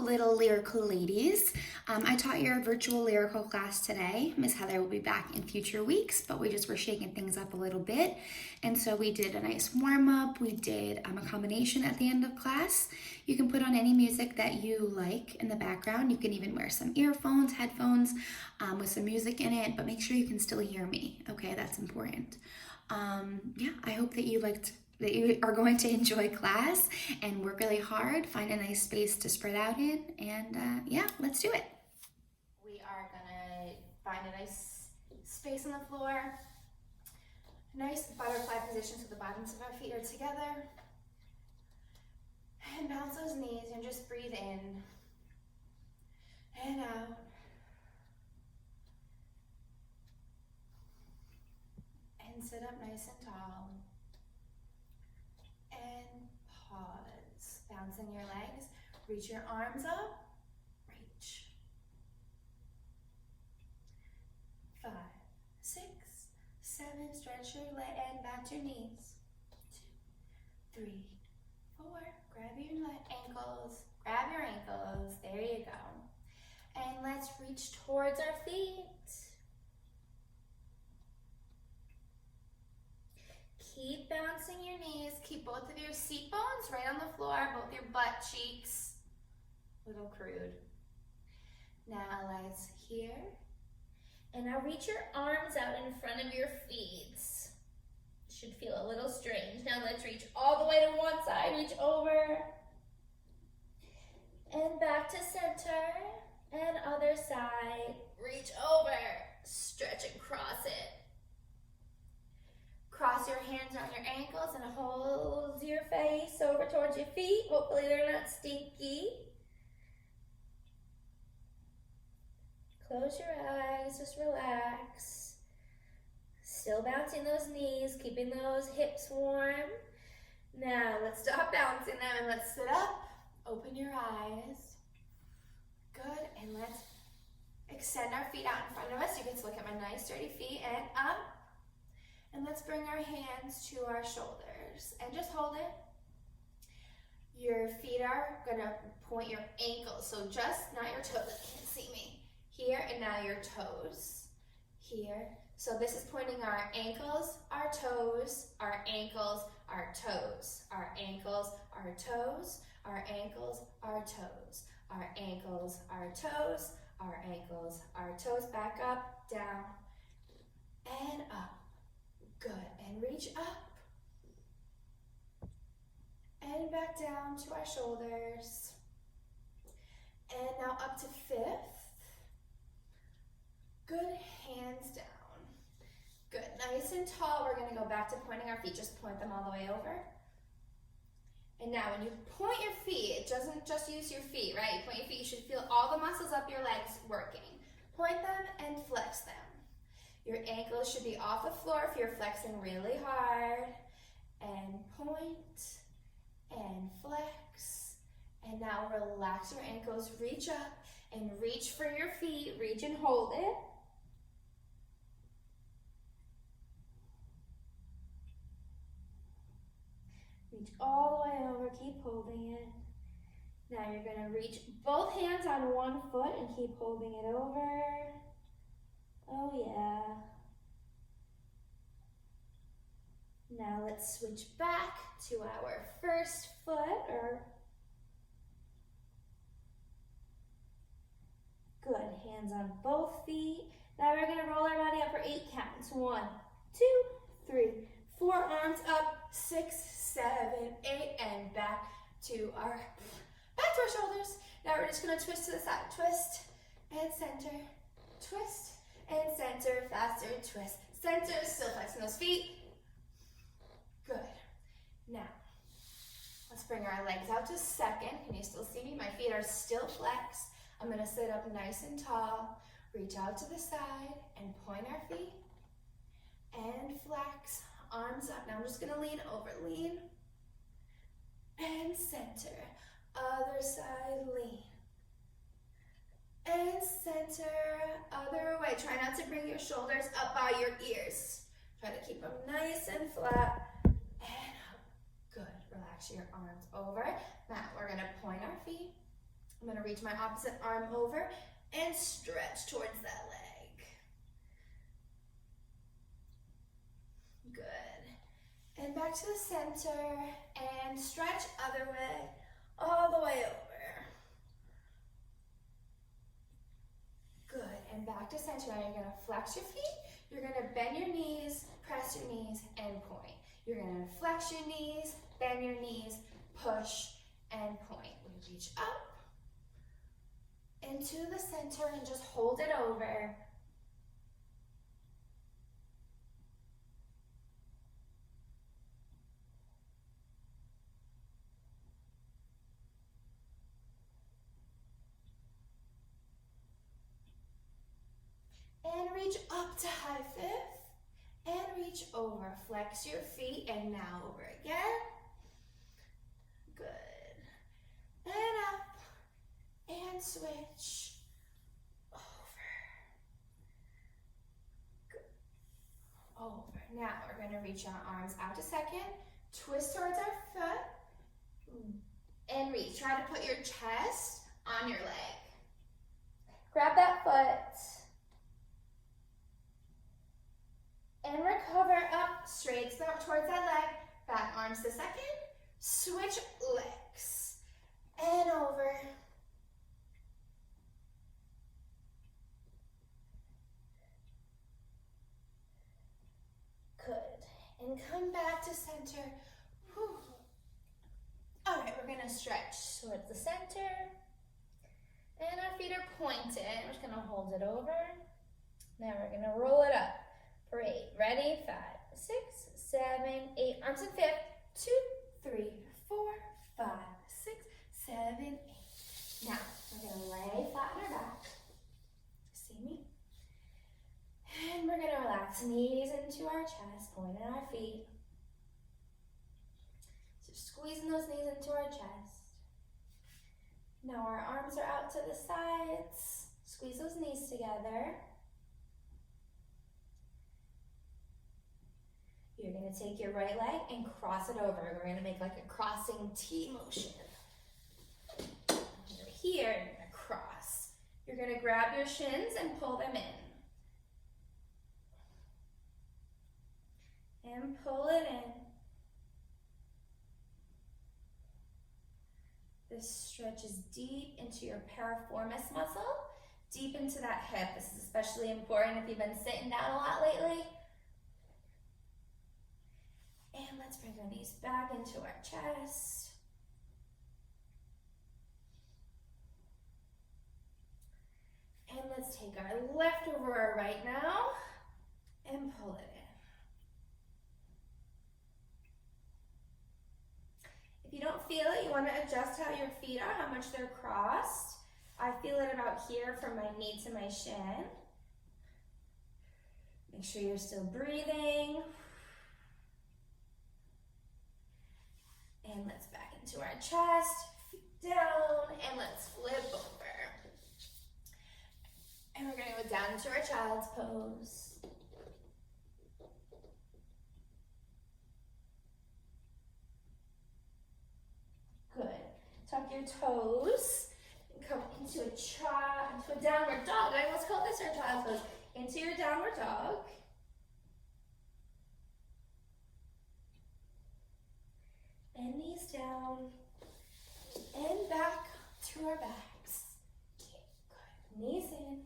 little lyrical ladies. I taught your virtual lyrical class today. Miss Heather will be back in future weeks, but we just were shaking things up a little bit. And so we did a nice warm up. We did a combination at the end of class. You can put on any music that you like in the background. You can even wear some earphones, headphones with some music in it, but make sure you can still hear me. Okay, that's important. Yeah, I hope that you are going to enjoy class and work really hard, find a nice space to spread out in, and yeah, let's do it. We are gonna find a nice space on the floor, nice butterfly position so the bottoms of our feet are together, and bounce those knees and just breathe in and out. And sit up nice and tall. And pause. Bounce in your legs. Reach your arms up. Reach. 5, 6, 7. Stretch your leg and back to your knees. 2, 3, 4. Grab your ankles. Grab your ankles. There you go. And let's reach towards our feet. Keep bouncing your knees. Keep both of your seat bones right on the floor, both your butt cheeks. A little crude. Now let's here. And now reach your arms out in front of your feet. Should feel a little strange. Now let's reach all the way to one side. Reach over. And back to center. And other side. Reach over. Stretch and cross it. Cross your hands on your ankles and hold your face over towards your feet. Hopefully they're not stinky. Close your eyes, just relax. Still bouncing those knees, keeping those hips warm. Now let's stop bouncing them and let's sit up. Open your eyes. Good, and let's extend our feet out in front of us. You get to look at my nice sturdy feet and up. And let's bring our hands to our shoulders and just hold it. Your feet are gonna point your ankles, so just not your toes, you can't see me. Here, and now your toes. Here. So this is pointing our ankles, our toes, our ankles, our toes, our ankles, our toes, our ankles, our toes, our ankles, our toes, our ankles, our toes. Back up, down, and up. Good, and reach up, and back down to our shoulders, and now up to 5th. Good, hands down. Good, nice and tall. We're gonna go back to pointing our feet. Just point them all the way over. And now when you point your feet, it doesn't just use your feet, right? You point your feet, you should feel all the muscles up your legs working. Point them and flex them. Your ankles should be off the floor if you're flexing really hard. And point and flex. And now relax your ankles, reach up and reach for your feet. Reach and hold it. Reach all the way over, keep holding it. Now you're gonna reach both hands on one foot and keep holding it over. Oh yeah. Now let's switch back to our first foot, or good, hands on both feet. Now we're gonna roll our body up for 8 counts. 1, 2, 3, 4, arms up, 6, 7, 8, and back to our shoulders. Now we're just gonna twist to the side, twist and center, twist and center, faster, twist, center, still flexing those feet. Good. Now, let's bring our legs out to 2nd. Can you still see me? My feet are still flexed. I'm gonna sit up nice and tall, reach out to the side and point our feet and flex, arms up. Now I'm just gonna lean over, lean and center. Other side, lean and center, other way. Try not to bring your shoulders up by your ears. Try to keep them nice and flat and up. Good, relax your arms over. Now we're gonna point our feet I'm gonna reach my opposite arm over and stretch towards that leg. Good. And back to the center and stretch other way, all the way over. Good, and back to center. Now you're gonna flex your feet, you're gonna bend your knees, press your knees, and point. You're gonna flex your knees, bend your knees, push, and point. We reach up into the center and just hold it over. And reach up to high fifth. And reach over. Flex your feet and now over again. Good. And up. And switch. Over. Good. Over. Now we're going to reach our arms out to second. Twist towards our foot. And reach. Try to put your chest on your leg. Grab that foot. And recover up, straight towards that leg. Back arms to second. Switch legs. And over. Good. And come back to center. Whew. All right, we're gonna stretch towards the center. And our feet are pointed. We're just gonna hold it over. Now we're gonna roll it up. For 8. Ready? 5, 6, 7, 8. Arms in fifth. 2, 3, 4, 5, 6, 7, 8. Now, we're going to lay flat on our back. See me? And we're going to relax knees into our chest, pointing our feet. So squeezing those knees into our chest. Now our arms are out to the sides. Squeeze those knees together. You're going to take your right leg and cross it over. We're going to make like a crossing T motion. Over here, you're going to cross. You're going to grab your shins and pull them in. And pull it in. This stretches deep into your piriformis muscle, deep into that hip. This is especially important if you've been sitting down a lot lately. And let's bring our knees back into our chest. And let's take our left over our right now and pull it in. If you don't feel it, you want to adjust how your feet are, how much they're crossed. I feel it about here from my knee to my shin. Make sure you're still breathing. And let's back into our chest, feet down, and let's flip over. And we're going to go down into our child's pose. Good. Tuck your toes and come into a downward dog. I almost call this our child's pose. Into your downward dog. And knees down, and back to our backs. Good. Knees in.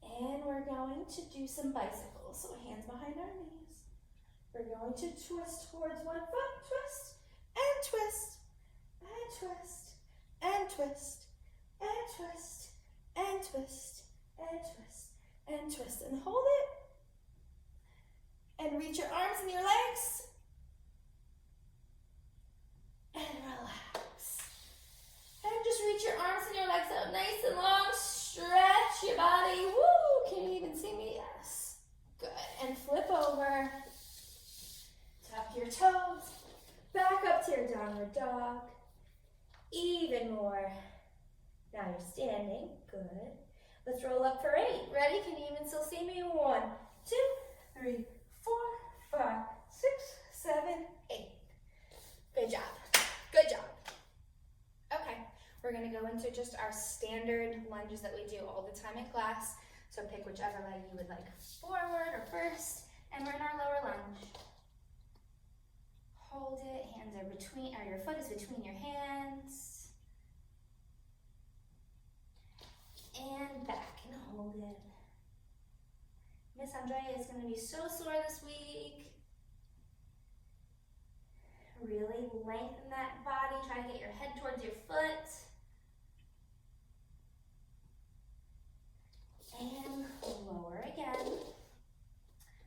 And we're going to do some bicycles. So hands behind our knees. We're going to twist towards one foot. Twist, and twist, and twist, and twist, and twist, and twist, and twist, and twist. And hold it. And reach your arms and your legs. And relax. And just reach your arms and your legs up nice and long. Stretch your body. Woo! Can you even see me? Yes. Good. And flip over. Tuck your toes. Back up to your downward dog. Even more. Now you're standing. Good. Let's roll up for 8. Ready? Can you even still see me? 1, 2, 3, 4, 5, 6, 7, 8. Good job. Good job. are just our standard lunges that we do all the time in class. So pick whichever leg you would like, forward or first, and we're in our lower lunge. Hold it, hands are between, or your foot is between your hands. And back and hold it. Miss Andrea is going to be so sore this week. Really lengthen that body, try to get your head towards your foot. And lower again.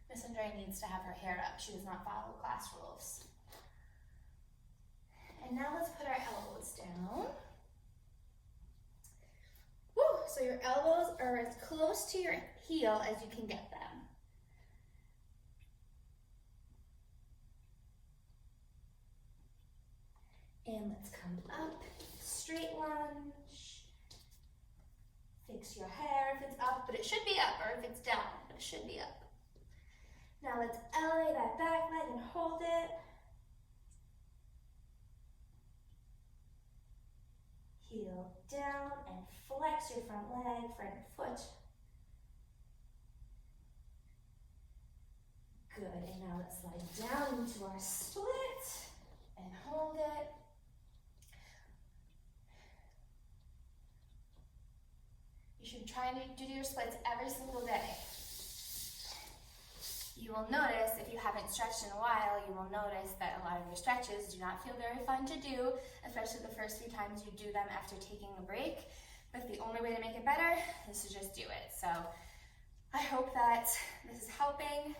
Miss Andrea needs to have her hair up. She does not follow class rules. And now let's put our elbows down. Woo! So your elbows are as close to your heel as you can get them. And let's come up, straight lunge. Fix your hair if it's up, but it should be up, or if it's down, but it should be up. Now let's elevate that back leg and hold it. Heel down and flex your front leg, front foot. Good, and now let's slide down into our split and hold it. You should try to do your splits every single day. You will notice, if you haven't stretched in a while, you will notice that a lot of your stretches do not feel very fun to do, especially the first few times you do them after taking a break. But the only way to make it better is to just do it. So I hope that this is helping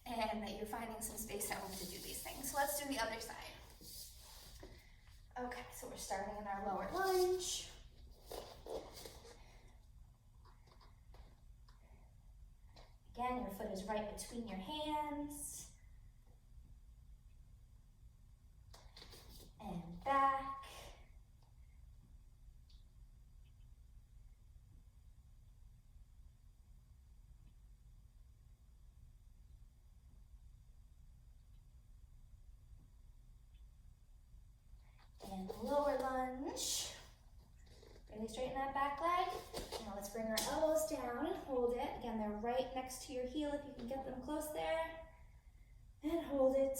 and that you're finding some space at home to do these things. So let's do the other side. Okay, so we're starting in our lower lunge. Again, your foot is right between your hands. And back. And lower lunge. Really straighten that back leg. Now let's bring our elbows down and hold it. Again, they're right next to your heel if you can get them close there. And hold it.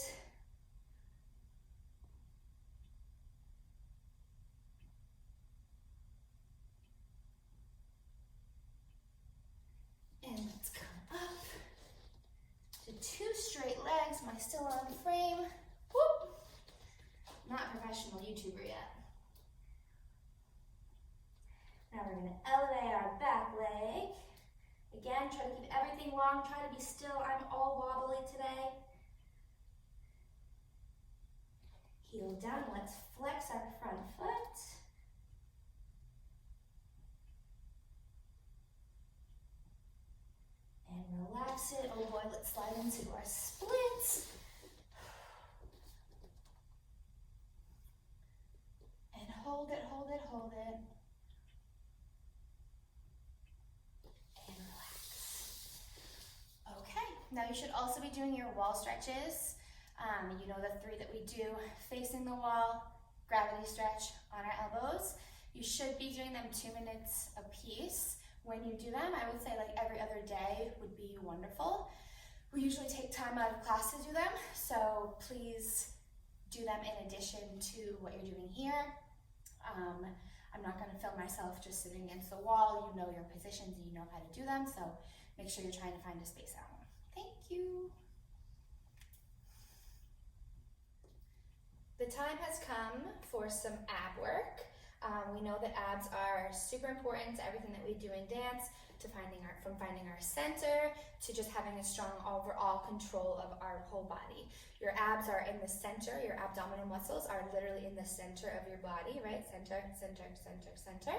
And let's come up to 2 straight legs. Am I still on frame? Whoop! Not a professional YouTuber yet. Now we're going to elevate our back leg. Again, try to keep everything long. Try to be still. I'm all wobbly today. Heel down. Let's flex our front foot. And relax it. Oh boy, let's slide into our splits. And hold it, hold it, hold it. Now you should also be doing your wall stretches. You know the 3 that we do, facing the wall, gravity stretch on our elbows. You should be doing them 2 minutes a piece. When you do them, I would say like every other day would be wonderful. We usually take time out of class to do them, so please do them in addition to what you're doing here. I'm not going to film myself just sitting against the wall. You know your positions and you know how to do them, so make sure you're trying to find a space out. Thank you. The time has come for some ab work. We know that abs are super important to everything that we do in dance, from finding our center to just having a strong overall control of our whole body. Your abs are in the center. Your abdominal muscles are literally in the center of your body, right? Center, center, center, center.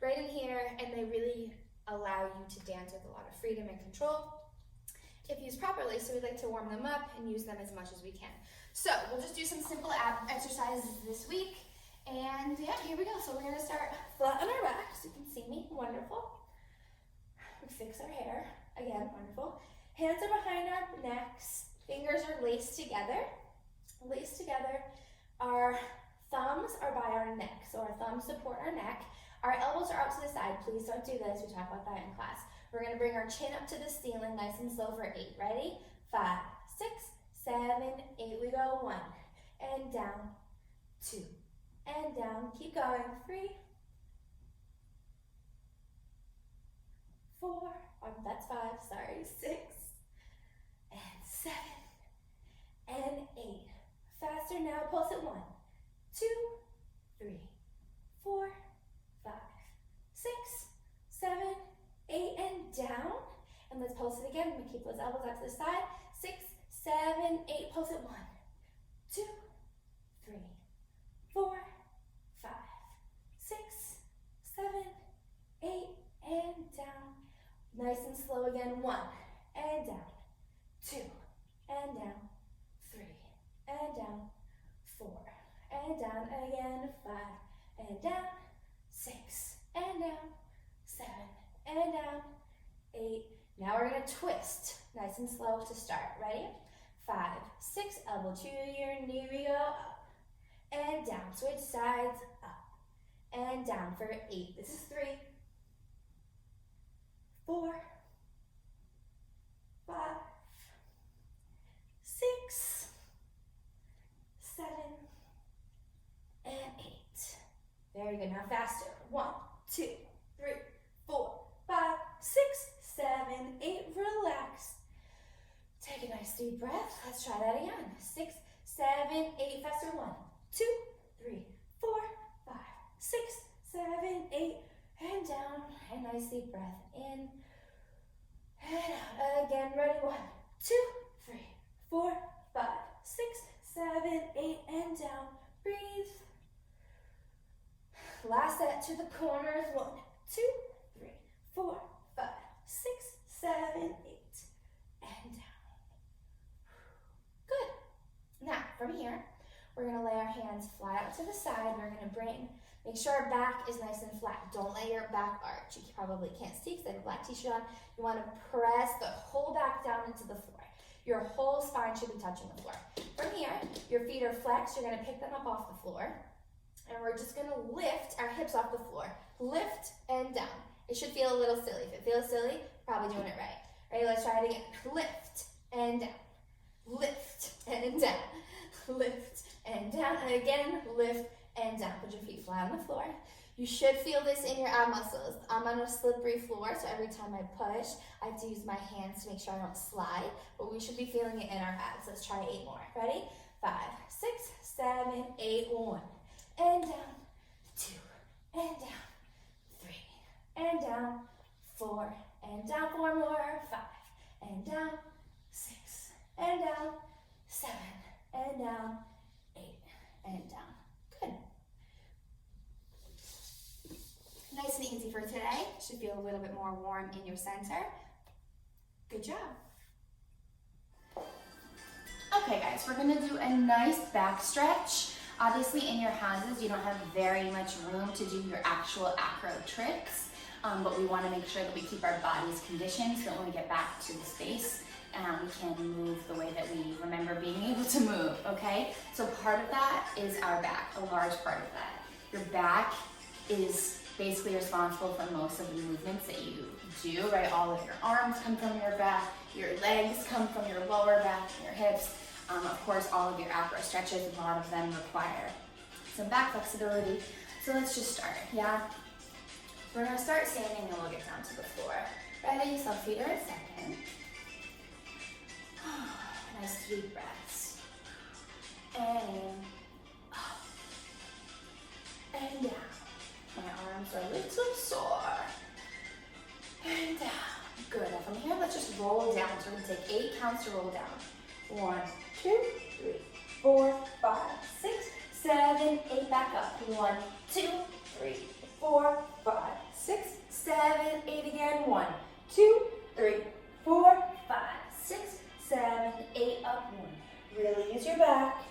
Right in here, and they really allow you to dance with a lot of freedom and control if used properly, so we like to warm them up and use them as much as we can. So we'll just do some simple ab exercises this week, and yeah, here we go. So we're gonna start flat on our back, so you can see me, wonderful. We fix our hair, again, wonderful. Hands are behind our necks, fingers are laced together. Our thumbs are by our neck, so our thumbs support our neck. Our elbows are out to the side. Please don't do this. We talked about that in class. We're going to bring our chin up to the ceiling, nice and slow for 8. Ready? 5, 6, 7, 8. We go 1 and down, 2 and down. Keep going. 3, 4. That's 5. Sorry. 6 and 7 and 8. Faster now. Pulse it. 1, 2, 3, 4, 5, 6, 7, 8, and down. And let's pulse it again. We keep those elbows out to the side. 6, 7, 8. Pulse it. 1, 2, 3, 4, 5, 6, 7, 8, and down. Nice and slow again. 1 and down. 2 and down. 3 and down. 4 and down again. 5 and down. 6 and down. 7 and down. 8. Now we're going to twist. Nice and slow to start. Ready? 5, 6. Elbow to your knee. We go up and down. Switch sides. Up and down for 8. This is 3, 4, 5, 6, 7, and 8. Very good. Now faster. 1, 2, 3, 4, 5, 6, 7, 8. Relax. Take a nice deep breath. Let's try that again. 6, 7, 8. Faster. 1, 2, 3, 4, 5, 6, 7, 8. And down. And nice deep breath in. And out. Again. Ready? 1, 2, 3, 4, 5, 6, 7, 8. And down. Breathe. Last set to the corners. 1, 2, 3, 4, 5, 6, 7, 8. And down. Good. Now, from here, we're going to lay our hands flat out to the side. We're going to make sure our back is nice and flat. Don't let your back arch. You probably can't see because I have a black t-shirt on. You want to press the whole back down into the floor. Your whole spine should be touching the floor. From here, your feet are flexed. You're going to pick them up off the floor. And we're just going to lift our hips off the floor. Lift and down. It should feel a little silly. If it feels silly, probably doing it right. Ready? Let's try it again. Lift and down. Lift and down. Lift and down. And again, lift and down. Put your feet flat on the floor. You should feel this in your ab muscles. I'm on a slippery floor, so every time I push, I have to use my hands to make sure I don't slide. But we should be feeling it in our abs. Let's try 8 more. Ready? 5, 6, 7, 8. 1. And down. 2. And down. 3. And down. 4. And down. 4 more. 5. And down. 6. And down. 7. And down. 8. And down. Good. Nice and easy for today. Should feel a little bit more warm in your center. Good job. Okay guys, we're gonna do a nice back stretch. Obviously in your houses, you don't have very much room to do your actual acro tricks, but we wanna make sure that we keep our bodies conditioned so that when we get back to the space, we can move the way that we remember being able to move, okay? So part of that is our back, a large part of that. Your back is basically responsible for most of the movements that you do, right? All of your arms come from your back, your legs come from your lower back, your hips. Of course, all of your acro stretches, a lot of them require some back flexibility. So let's just start, yeah? We're gonna start standing and we'll get down to the floor. Ready? So feet are at second. Nice deep breaths. And up. And down. My arms are a little sore. And down. Good. Now from here, let's just roll down. So we're going to take 8 counts to roll down. 1, 2, 3, 4, 5, 6, 7, 8. Back up. 1, 2, 3, 4, 5, 6, 7, 8 again. 1, 2, 3, 4, 5, 6, 7, 8. Up. 1. Really use your back.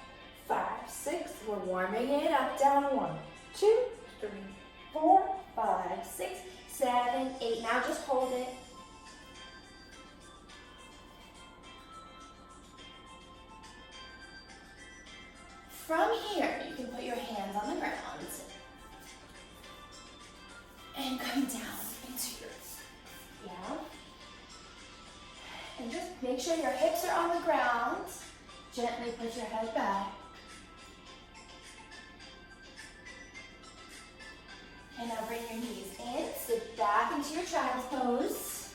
5, 6. We're warming it up. Down. 1, 2, 3, 4, 5, 6, 7, 8. Now just hold it. From here, you can put your hands on the ground. Gently put your head back. And now bring your knees in, sit back into your child's pose.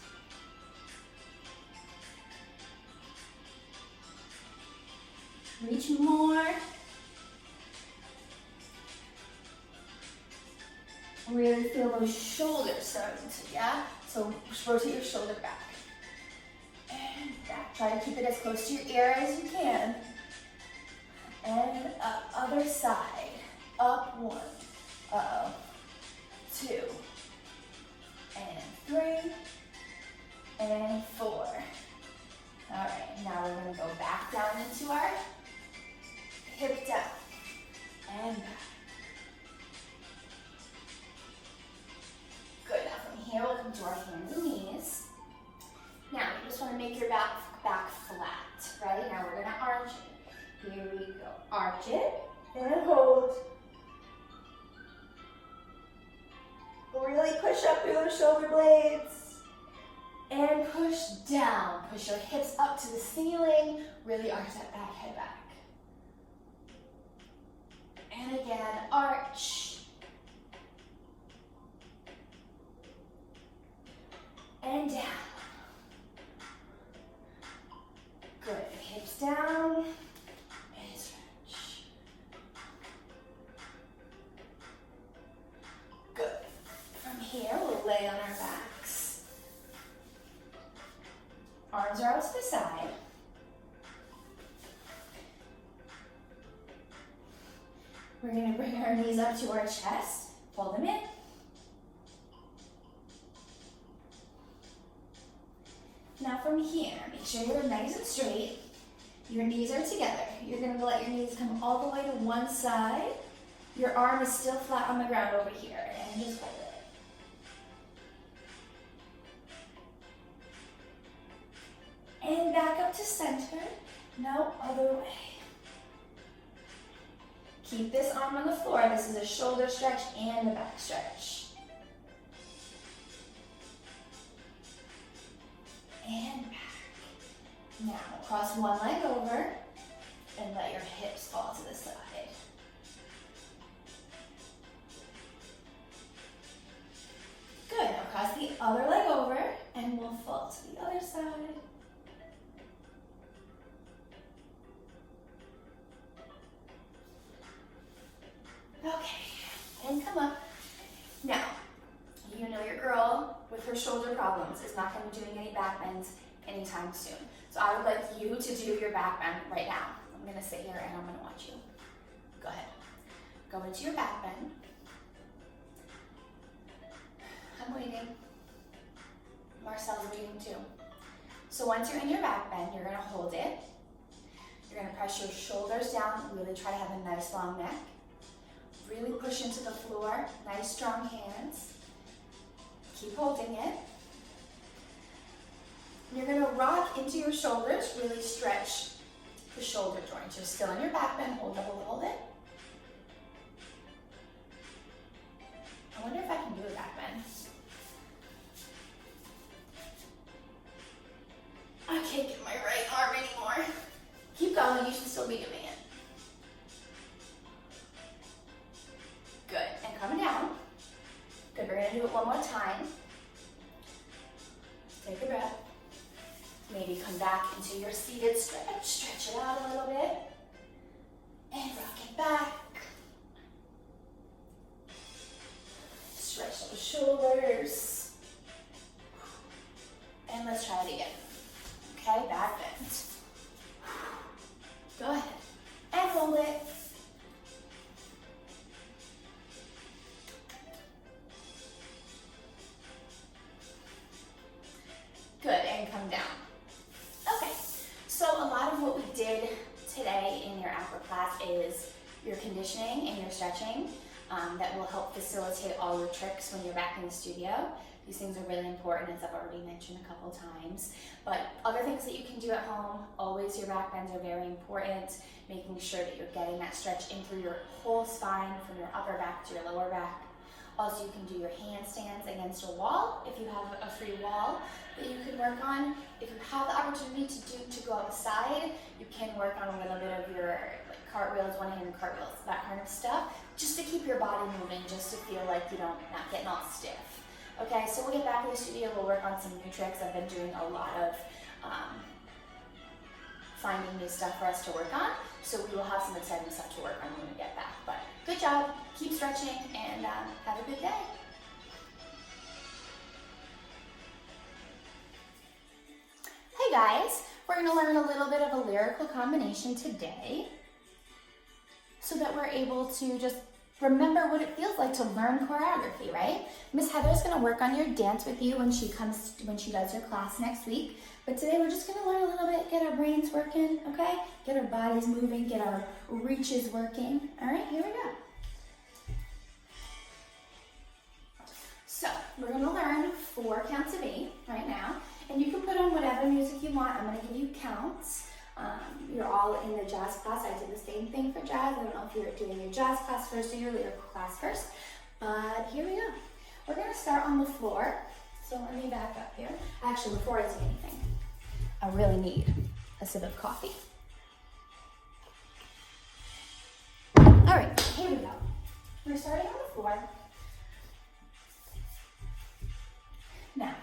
Reach more. Really feel those shoulders starting to, yeah? So rotate your shoulder back. And back. Try to keep it as close to your ear as you can. And up, other side. Up, 1. Uh-oh. 2. And 3. And 4. All right, now we're gonna go back down into our hip down. And back. Good, now from here we'll come to our hands and knees. Now you just wanna make your back flat, right? Now we're gonna arch it. Here we go, arch it, and hold. Really push up through those shoulder blades. And push down. Push your hips up to the ceiling. Really arch that back, head back. And again, arch. And down. Good. Hips down. And stretch. Good. From here, we'll lay on our backs. Arms are out to the side. We're going to bring our knees up to our chest. Fold them in. Now from here, make sure you're nice and straight. Your knees are together. You're going to let your knees come all the way to one side. Your arm is still flat on the ground over here. And just hold it. And back up to center. No, other way. Keep this arm on the floor. This is a shoulder stretch and a back stretch. And back. Now, cross one leg over and let your hips fall to the side. Good, now cross the other leg over and we'll fall to the other side. Okay, and come up. Now, you know your girl with her shoulder problems is not going to be doing any back bends anytime soon. So I would like you to do your back bend right now. I'm going to sit here and I'm going to watch you. Go ahead. Go into your back bend. I'm waiting. Marcel's waiting too. So once you're in your back bend, you're going to hold it. You're going to press your shoulders down. Really try to have a nice long neck. Really push into the floor. Nice strong hands. Keep holding it. You're going to rock into your shoulders. Really stretch the shoulder joints. You're still in your back bend. Hold it, hold it, hold it. I wonder if I can do a back bend. I can't get my right arm anymore. Keep going, you should still be doing it. Good, and coming down. Good, we're gonna do it one more time. Take a breath. Maybe come back into your seated stretch. Stretch it out a little bit. And rock it back. Stretch those shoulders. And let's try it again. Okay, back bend. Go ahead. And hold it. Good, and come down. Okay, so a lot of what we did today in your upper class is your conditioning and your stretching that will help facilitate all your tricks when you're back in the studio. These things are really important, as I've already mentioned a couple times. But other things that you can do at home, always your back bends are very important, making sure that you're getting that stretch in through your whole spine, from your upper back to your lower back. Also, you can do your handstands against a wall if you have a free wall that you can work on. If you have the opportunity to go outside, you can work on a little bit of your like cartwheels, one-handed cartwheels, that kind of stuff, just to keep your body moving, just to feel like you don't not getting all stiff. Okay, so we'll get back in the studio. We'll work on some new tricks. I've been doing a lot of finding new stuff for us to work on. So we will have some exciting stuff to work on when we get back. But good job, keep stretching, and have a good day. Hey guys, we're gonna learn a little bit of a lyrical combination today so that we're able to just remember what it feels like to learn choreography, right? Miss Heather's gonna work on your dance with you when she does her class next week. But today we're just gonna learn a little bit, get our brains working, okay? Get our bodies moving, get our reaches working. All right, here we go. So we're gonna learn 4 counts of 8 right now. And you can put on whatever music you want. I'm gonna give you counts. You're all in the jazz class. I did the same thing for jazz. I don't know if you're doing your jazz class first or your lyrical class first, but here we go. We're gonna start on the floor. So let me back up here. Actually, before I do anything, I really need a sip of coffee. All right, here we go. We're starting on the floor. Now,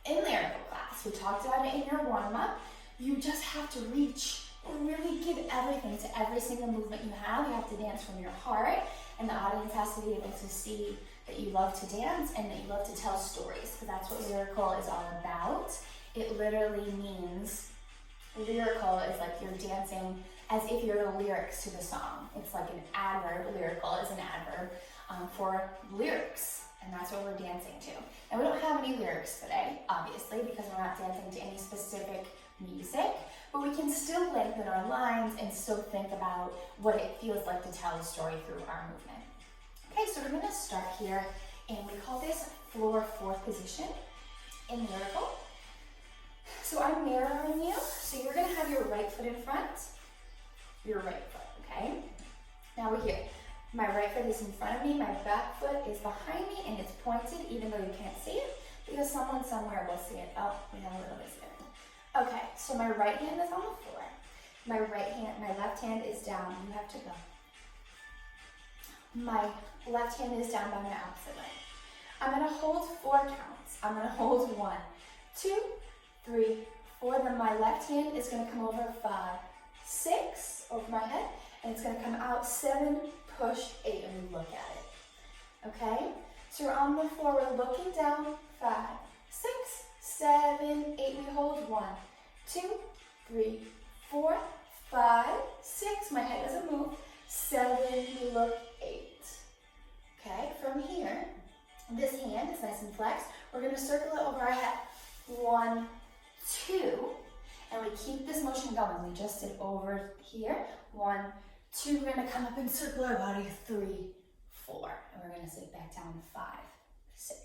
in lyrical class, we talked about it in your warm-up. You just have to reach and really give everything to every single movement you have. You have to dance from your heart, and the audience has to be able to see that you love to dance and that you love to tell stories, because that's what lyrical is all about. It literally means, lyrical is like you're dancing as if you're the lyrics to the song. It's like an adverb. Lyrical is an adverb for lyrics, and that's what we're dancing to. And we don't have any lyrics today, obviously, because we're not dancing to any specific music, but we can still lengthen our lines and still think about what it feels like to tell a story through our movement. Okay, so we're gonna start here, and we call this floor 4th position in lyrical. So I'm mirroring you, so you're gonna have your right foot in front, your right foot, okay? Now we're here. My right foot is in front of me, my back foot is behind me, and it's pointed even though you can't see it, because someone somewhere will see it. Oh, we have a little bit there. Okay, so my right hand is on the floor. My left hand is down. You have to go. My left hand is down by my opposite leg. I'm gonna hold 4 counts. I'm gonna hold 1, 2, 3, 4. Then my left hand is gonna come over 5, 6 over my head, and it's gonna come out 7, push 8, and we look at it. Okay? So we're on the floor. We're looking down. 5, 6, 7, 8. We hold 1, 2, 3, 4, 5, 6. My head doesn't move. 7. We look 8. Okay? From here, this hand is nice and flexed. We're going to circle it over our head. 1, 2, and we keep this motion going. We just did over here. 1, 2. We're going to come up and circle our body. 3, 4, and we're going to sit back down. 5, 6.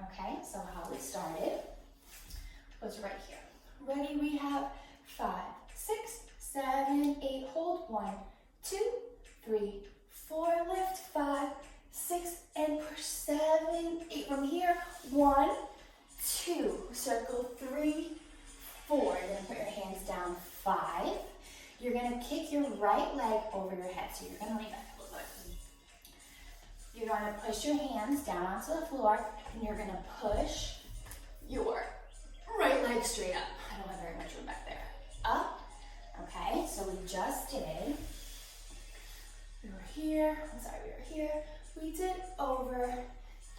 Okay, so how we started was right here. Ready? We have 5, 6, 7, 8. Hold 1, 2, 3, 4. Lift 5, 6, and push 7, 8. From here, 1, 2. Circle 3, 4. You're gonna put your hands down. 5. You're gonna kick your right leg over your head. So you're gonna lean back a little bit. You're gonna push your hands down onto the floor, and you're gonna push your right leg straight up. I don't have very much room back there. Up. Okay, so we just did. We were here. We did over,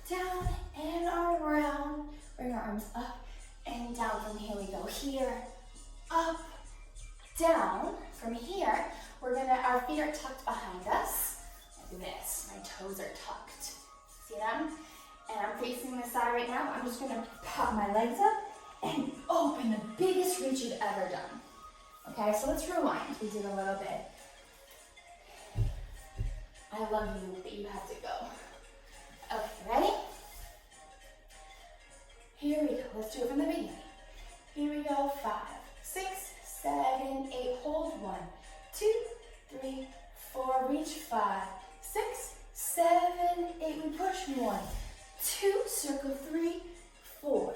down, and around. Bring your arms up and down. From here we go here, up, down. From here, our feet are tucked behind us, like this. My toes are tucked. See them? And I'm facing this side right now. I'm just gonna pop my legs up and open the biggest reach you've ever done. Okay, so let's rewind. We did a little bit. I love you, but you have to go. Okay, ready? Here we go. Let's do it from the beginning. Here we go. 5, 6, 7, 8. Hold 1, 2, 3, 4. Reach 5, 6, 7, 8. We push push. 1, 2, circle 3, 4,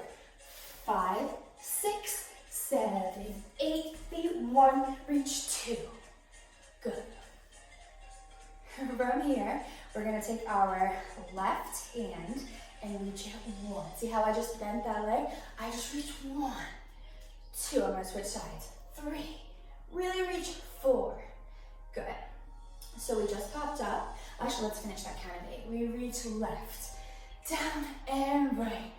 5, 6, 7, 8, feet, 1, reach 2. Good. From here, we're gonna take our left hand and reach it 1. See how I just bent that leg? I just reach 1, 2, I'm gonna switch sides, 3, really reach 4. Good. So we just popped up. Actually, let's finish that count of 8. We reach left, down and right.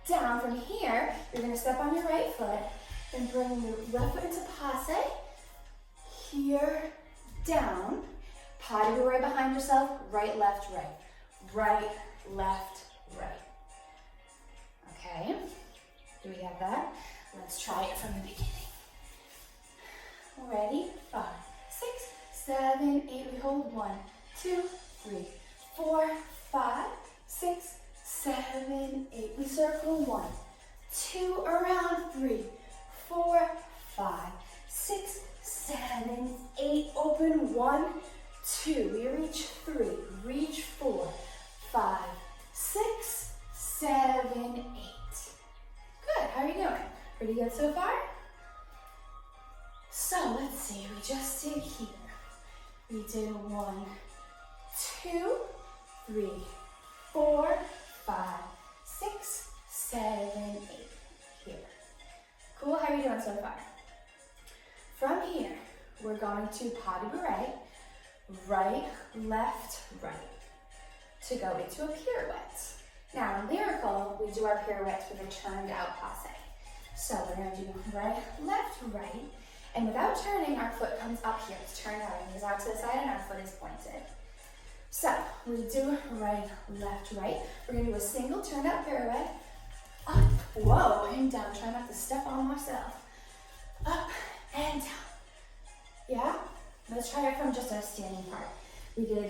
Down. From here, you're gonna step on your right foot and bring your left foot into passe. Here, down. Potty go right behind yourself. Right, left, right. Right, left, right. Okay. Do we have that? Let's try it from the beginning. Ready? 5, 6, 7, 8. We hold 1, 2, 3, 4, 5, 6, 7, 8. We circle 1, 2, around 3, 4, 5, 6, 7, 8. Open 1, 2. We reach 3, reach 4, 5, 6, 7, 8. Good. How are you doing? Pretty good so far? So let's see. We just did here. We did 1, 2, 3, 4, 5, 6, 7, 8. Here. Cool. How are you doing so far? From here, we're going to pas de bourrée, right, left, right, to go into a pirouette. Now in Lyrical, we do our pirouettes with a turned out passe. So we're going to do right, left, right, and without turning, our foot comes up here. It's turned out, it moves out to the side, and our foot is pointed. So we do right, left, right. We're going to do a single turned out pirouette, up, whoa, and down. Try not to step on myself. Up and down. Yeah? Let's try it from just a standing part. We did,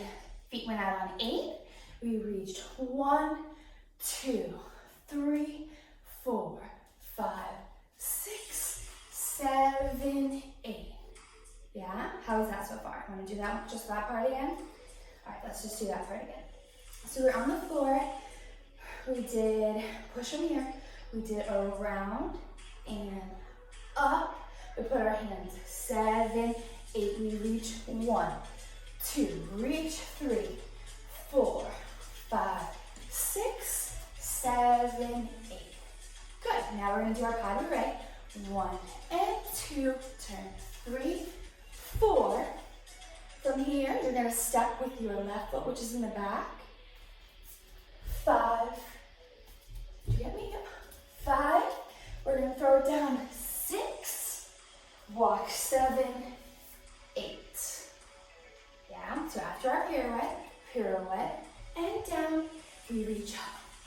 feet went out on 8. We reached 1, 2, 3, 4, 5, 6, 7, 8. Yeah? How is that so far? Want to do that, just that part again? All right, let's just do that part again. So we're on the floor. We did push from here. We did around and up. We put our hands 7, 8. We reach 1, 2. Reach 3, 4, 5, 6, 7, 8. Good. Now we're going to do our pas de bourrée. 1 and 2. Turn 3, 4. From here, you're going to step with your left foot, which is in the back. 5. Did you get me? 5. We're going to throw it down. 6. Walk 7, 8. Yeah, so after our pirouette, and down, we reach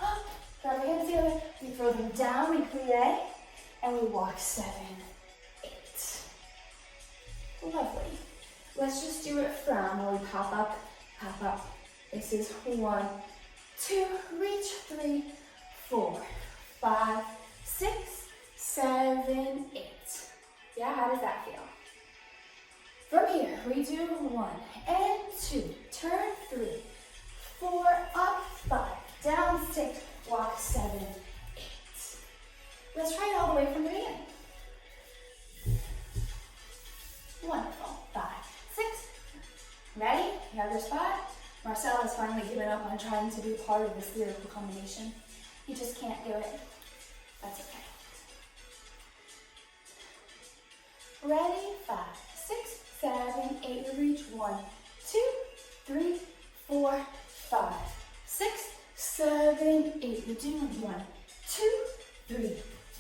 up, grab our hands together, we throw them down, we plie, and we walk 7, 8. Lovely. Let's just do it from where we pop up, pop up. This is 1, 2, reach 3, 4, 5, 6, 7, 8. Yeah, how does that feel? From here, we do 1 and 2, turn 3, 4, up 5, down 6, walk 7, 8. Let's try it all the way from the beginning. Wonderful. 5, 6. Ready? You have your spot? Marcel has finally given up on trying to be part of this lyrical combination. He just can't do it. That's okay. Ready? 5, 6, 7, 8. We reach 1, 2, 3, 4, 5, 6, 7, 8. We're doing 1, 2, 3,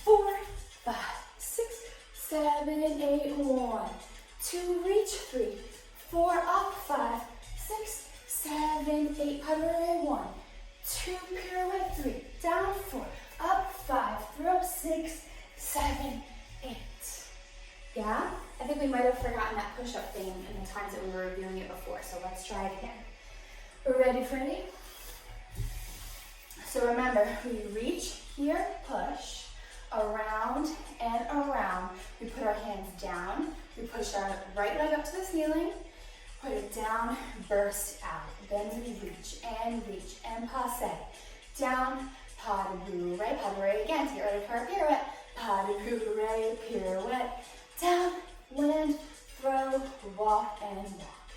4, 5, 6, 7, 8. 1, 2, reach 3, 4, up 5, 6, 7, 8. Pas de bourrée. 1, 2, pirouette 3, down 4, up 5, throw 6, 7, 8. Yeah? I think we might have forgotten that push-up thing in the times that we were reviewing it before, so let's try it again. Ready, Freddie? So remember, we reach here, push, around and around. We put our hands down. We push our right leg up to the ceiling. Put it down, burst out. Then we reach and passe. Down, pas de bourrée again to get ready for our pirouette. Pas de bourrée, pirouette. Down, land, throw, walk, and walk.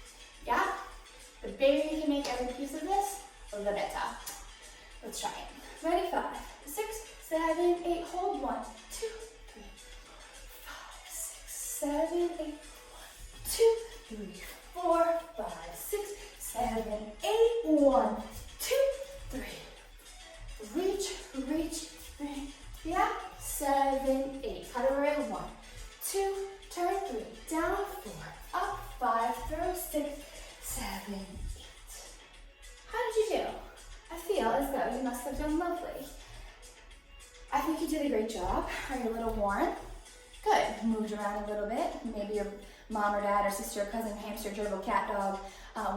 Yeah? The bigger you can make every piece of this, the better. Let's try it. Ready? 5, 6, 7, 8. Hold 1, 2, 3, 5, 6, 7, 8. 1, 2, 3, 4, 5, 6, 7, 8. 1, 2, 3. Reach, reach. Yeah? 7, 8. Cut away. 1, 2, turn 3. Down 4, up 5, throw 6, 7, 8. How did you do? I feel as though you must have done lovely. I think you did a great job. Are you a little worn? Good. Moved around a little bit. Maybe your mom or dad or sister or cousin, hamster, gerbil, cat, dog,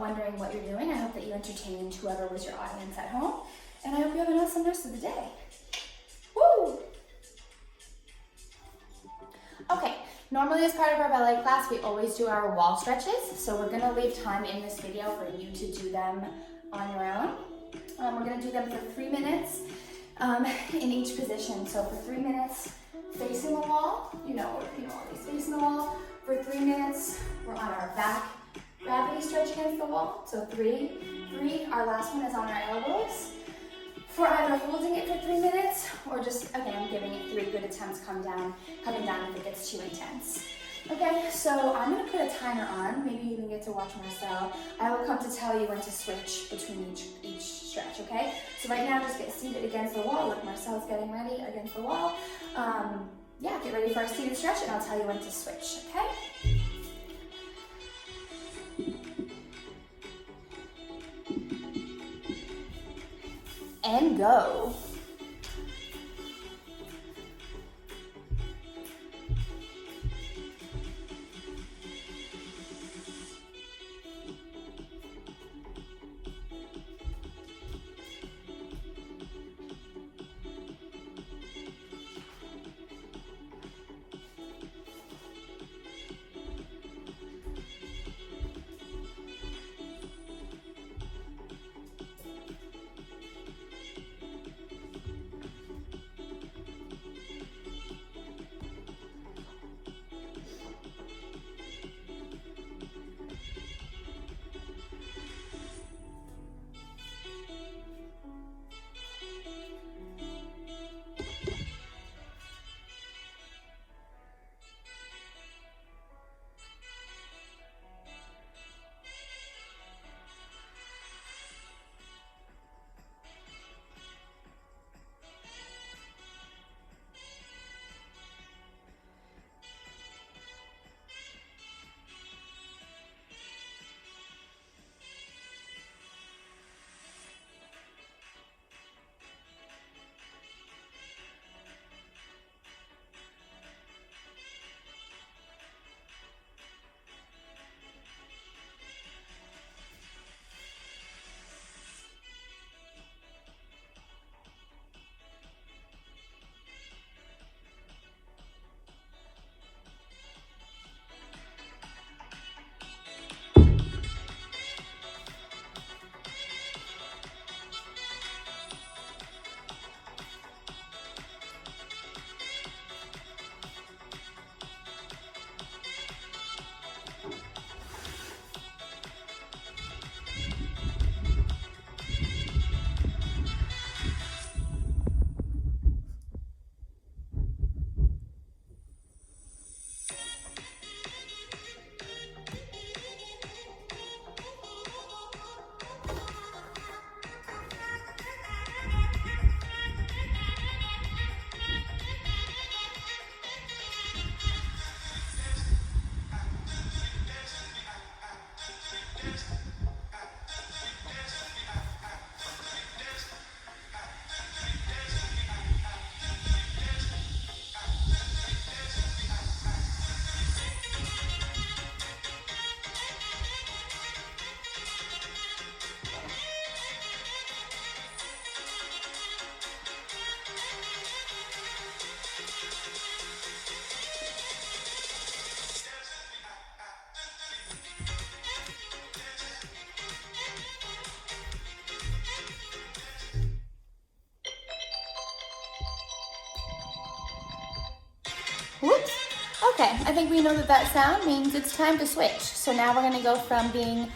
wondering what you're doing. I hope that you entertained whoever was your audience at home. And I hope you have an awesome rest of the day. Woo! Okay, normally as part of our ballet class, we always do our wall stretches. So we're gonna leave time in this video for you to do them on your own. We're gonna do them for 3 minutes in each position. So for 3 minutes, facing the wall, always facing the wall. For 3 minutes, we're on our back, gravity stretch against the wall. So 3, our last one is on our elbows. For either holding it for 3 minutes or just, again, giving it 3 good attempts, coming down if it gets too intense. Okay, so I'm gonna put a timer on. Maybe you even get to watch Marcel. I will come to tell you when to switch between each stretch, okay? So right now, just get seated against the wall. Look, Marcel's getting ready against the wall. Yeah, get ready for our seated stretch and I'll tell you when to switch, okay? And go. Okay, I think we know that that sound means it's time to switch. So now we're gonna go from being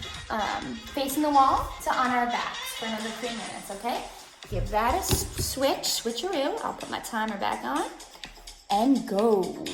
facing the wall to on our backs for another 3 minutes, okay? Give that a switcheroo. I'll put my timer back on and go.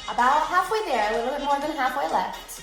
About halfway there, a little bit more than halfway left.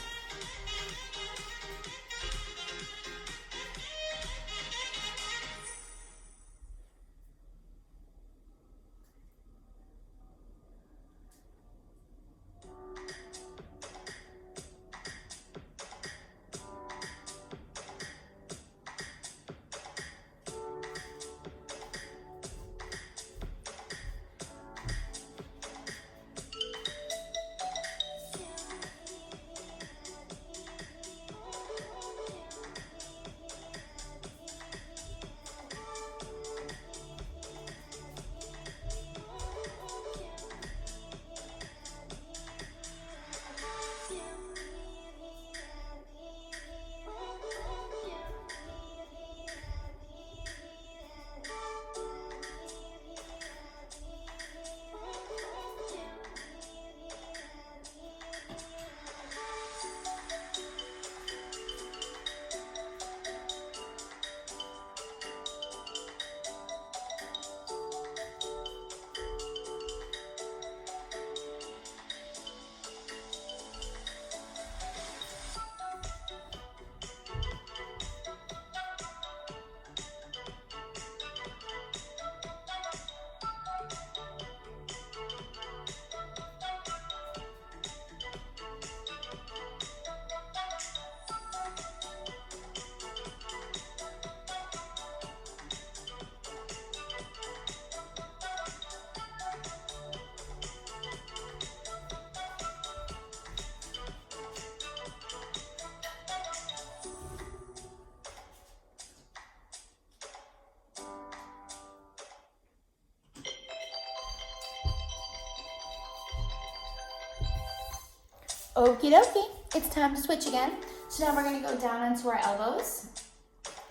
Okie dokie, it's time to switch again. So now we're gonna go down onto our elbows.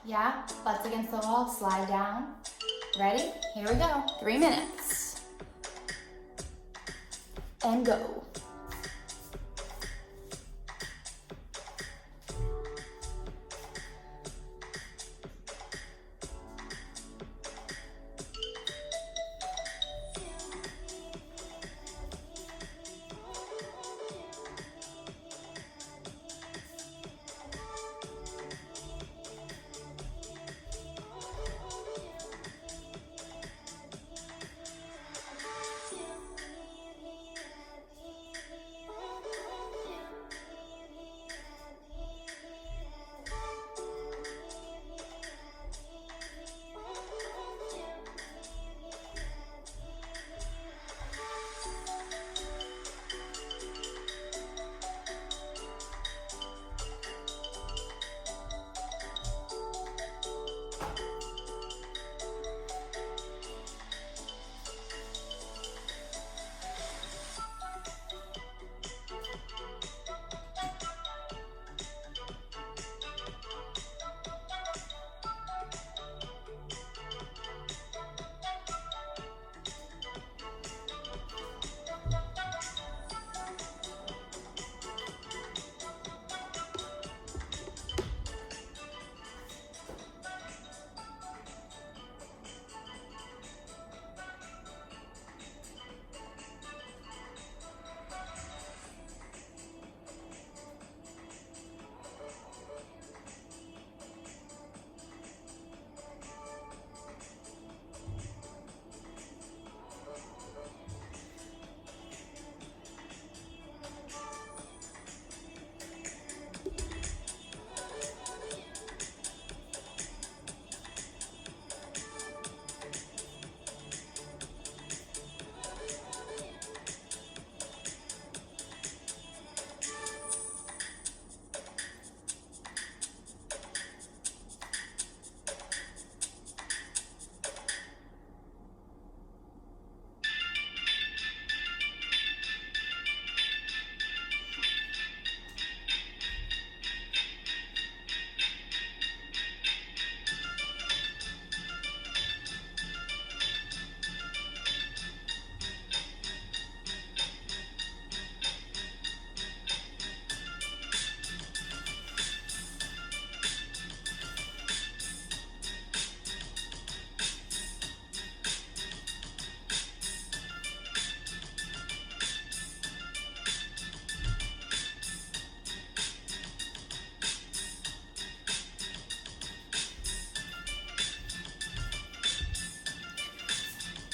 Yeah, butts against the wall, slide down. Ready? Here we go, 3 minutes. And go.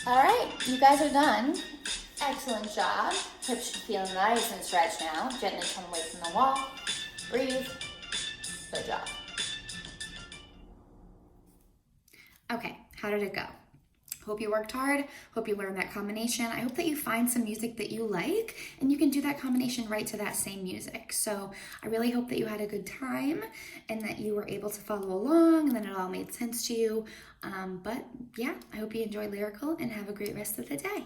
All right, you guys are done. Excellent job. Hips should feel nice and stretched now. Gently come away from the wall. Breathe. Good job. Okay, how did it go? Hope you worked hard. Hope you learned that combination. I hope that you find some music that you like and you can do that combination right to that same music. So I really hope that you had a good time and that you were able to follow along and that it all made sense to you. But yeah, I hope you enjoyed Lyrical and have a great rest of the day.